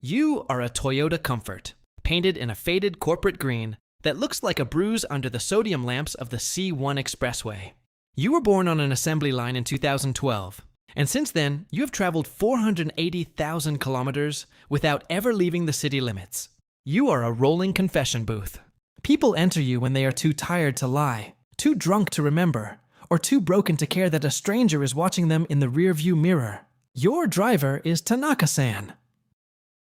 You are a Toyota Comfort, painted in a faded corporate green that looks like a bruise under the sodium lamps of the C1 Expressway. You were born on an assembly line in 2012, and since then, you have traveled 480,000 kilometers without ever leaving the city limits. You are a rolling confession booth. People enter you when they are too tired to lie, too drunk to remember, or too broken to care that a stranger is watching them in the rearview mirror. Your driver is Tanaka-san.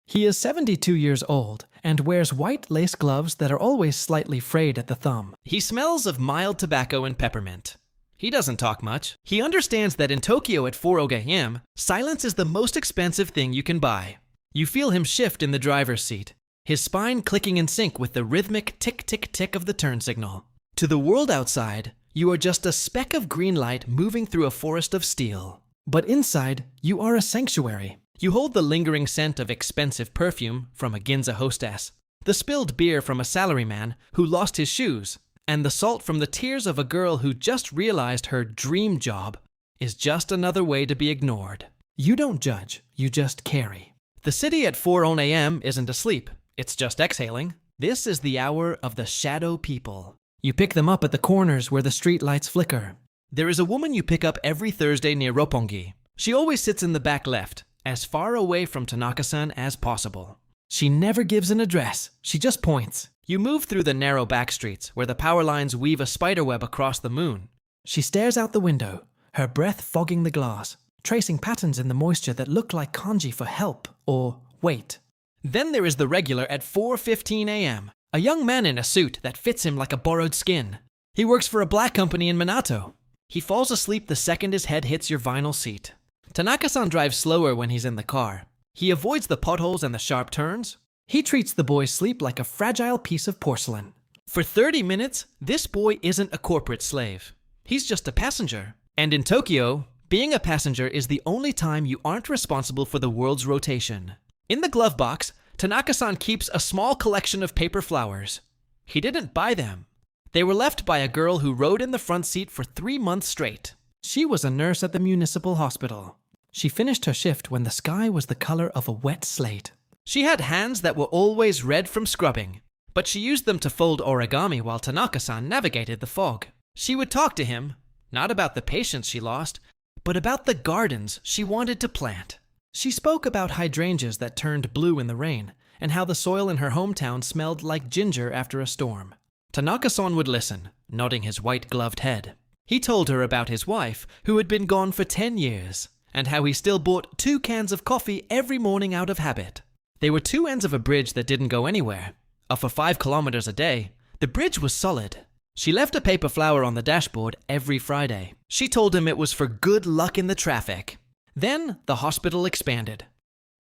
He is 72 years old and wears white lace gloves that are always slightly frayed at the thumb. He smells of mild tobacco and peppermint. He doesn't talk much. He understands that in Tokyo at 4 a.m., silence is the most expensive thing you can buy. You feel him shift in the driver's seat, his spine clicking in sync with the rhythmic tick-tick-tick of the turn signal. To the world outside, you are just a speck of green light moving through a forest of steel. But inside, you are a sanctuary. You hold the lingering scent of expensive perfume from a Ginza hostess, the spilled beer from a salaryman who lost his shoes, and the salt from the tears of a girl who just realized her dream job is just another way to be ignored. You don't judge, you just carry. The city at 4 a.m. isn't asleep, it's just exhaling. This is the hour of the shadow people. You pick them up at the corners where the street lights flicker. There is a woman you pick up every Thursday near Roppongi. She always sits in the back left, as far away from Tanaka-san as possible. She never gives an address, she just points. You move through the narrow backstreets where the power lines weave a spiderweb across the moon. She stares out the window, her breath fogging the glass, tracing patterns in the moisture that look like kanji for help or wait. Then there is the regular at 4:15 a.m., a young man in a suit that fits him like a borrowed skin. He works for a black company in Minato. He falls asleep the second his head hits your vinyl seat. Tanaka-san drives slower when he's in the car. He avoids the potholes and the sharp turns. He treats the boy's sleep like a fragile piece of porcelain. For 30 minutes, this boy isn't a corporate slave. He's just a passenger. And in Tokyo, being a passenger is the only time you aren't responsible for the world's rotation. In the glove box, Tanaka-san keeps a small collection of paper flowers. He didn't buy them. They were left by a girl who rode in the front seat for 3 months straight. She was a nurse at the municipal hospital. She finished her shift when the sky was the color of a wet slate. She had hands that were always red from scrubbing, but she used them to fold origami while Tanaka-san navigated the fog. She would talk to him, not about the patients she lost, but about the gardens she wanted to plant. She spoke about hydrangeas that turned blue in the rain, and how the soil in her hometown smelled like ginger after a storm. Tanaka-san would listen, nodding his white-gloved head. He told her about his wife, who had been gone for 10 years, and how he still bought 2 cans of coffee every morning out of habit. They were 2 ends of a bridge that didn't go anywhere. For 5 kilometers a day, the bridge was solid. She left a paper flower on the dashboard every Friday. She told him it was for good luck in the traffic. Then the hospital expanded.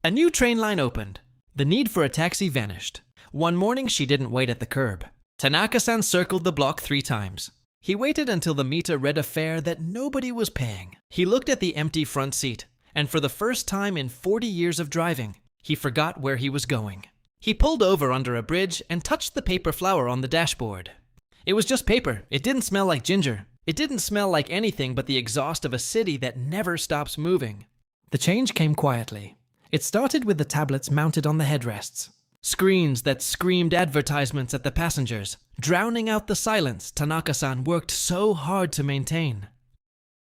A new train line opened. The need for a taxi vanished. One morning she didn't wait at the curb. Tanaka-san circled the block 3 times. He waited until the meter read a fare that nobody was paying. He looked at the empty front seat, and for the first time in 40 years of driving, he forgot where he was going. He pulled over under a bridge and touched the paper flower on the dashboard. It was just paper. It didn't smell like ginger. It didn't smell like anything but the exhaust of a city that never stops moving. The change came quietly. It started with the tablets mounted on the headrests. Screens that screamed advertisements at the passengers, drowning out the silence Tanaka-san worked so hard to maintain.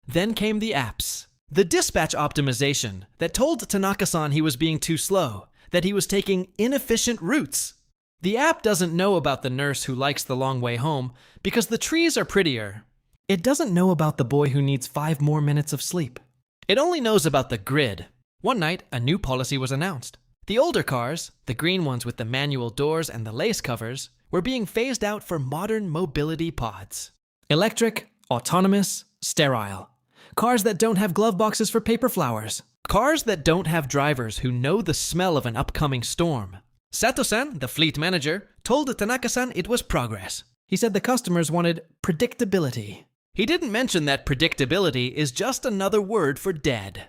Then came the apps. The dispatch optimization that told Tanaka-san he was being too slow, that he was taking inefficient routes. The app doesn't know about the nurse who likes the long way home because the trees are prettier. It doesn't know about the boy who needs 5 more minutes of sleep. It only knows about the grid. One night, a new policy was announced. The older cars, the green ones with the manual doors and the lace covers, were being phased out for modern mobility pods. Electric, autonomous, sterile. Cars that don't have glove boxes for paper flowers. Cars that don't have drivers who know the smell of an upcoming storm. Sato-san, the fleet manager, told Tanaka-san it was progress. He said the customers wanted predictability. He didn't mention that predictability is just another word for dead.